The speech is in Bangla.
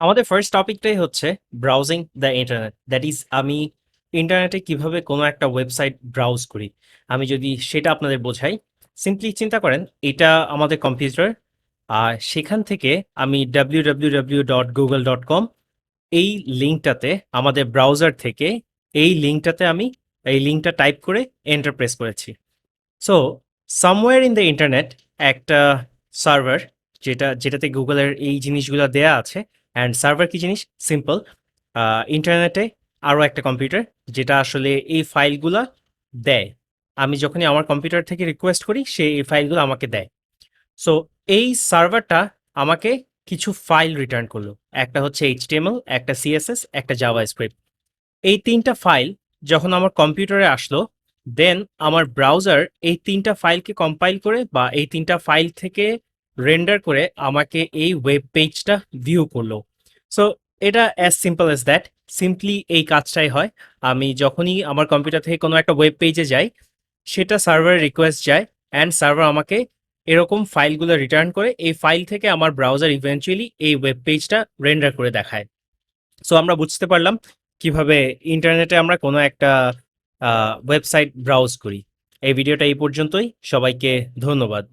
আমাদের ফার্স্ট টপিকটাই হচ্ছে browsing the internet. That is আমি ইন্টারনেটে কিভাবে কোনো একটা ওয়েবসাইট ব্রাউজ করি। আমি যদি সেটা আপনাদের বোঝাই, সিম্পলি চিন্তা করেন এটা আমাদের কম্পিউটার, আর সেখান থেকে আমি www.google.com এই লিঙ্কটাতে আমাদের ব্রাউজার থেকে এই লিঙ্কটাতে আমি এই লিঙ্কটা টাইপ করে এন্টার প্রেস করেছি। So somewhere in the internet একটা সার্ভার, যেটাতে গুগলের এই জিনিসগুলো দেয়া আছে। অ্যান্ড সার্ভার কি জিনিস? সিম্পল, ইন্টারনেটে আরও একটা কম্পিউটার যেটা আসলে এই ফাইলগুলা দেয়। আমি যখনই আমার কম্পিউটার থেকে রিকোয়েস্ট করি সে এই ফাইলগুলো আমাকে দেয়। সো এই সার্ভারটা আমাকে কিছু ফাইল রিটার্ন করলো। একটা হচ্ছে এইচটিএমএল, একটা সিএসএস, একটা জাভাস্ক্রিপ্ট। এই ৩ টা ফাইল যখন আমার কম্পিউটারে আসলো, দেন আমার ব্রাউজার এই ৩ টা ফাইলকে কম্পাইল করে বা এই ৩ টা ফাইল থেকে রেন্ডার করে আমাকে এই ওয়েব পেজটা ভিউ করলো। সো এটা as simple as that. Simply এই কাজটাই হয়। আমি যখনই আমার কম্পিউটার থেকে কোনো একটা ওয়েব পেজে যাই, সেটা সার্ভারে রিকোয়েস্ট যায় অ্যান্ড সার্ভার আমাকে এরকম ফাইলগুলো রিটার্ন করে এই ফাইল থেকে আমার ব্রাউজার ইভেন্চুয়ালি এই ওয়েব পেজটা রেন্ডার করে দেখায়। সো আমরা বুঝতে পারলাম কিভাবে ইন্টারনেটে আমরা কোনো একটা ওয়েবসাইট ব্রাউজ করি। এই ভিডিওটা এই পর্যন্তই। সবাইকে ধন্যবাদ।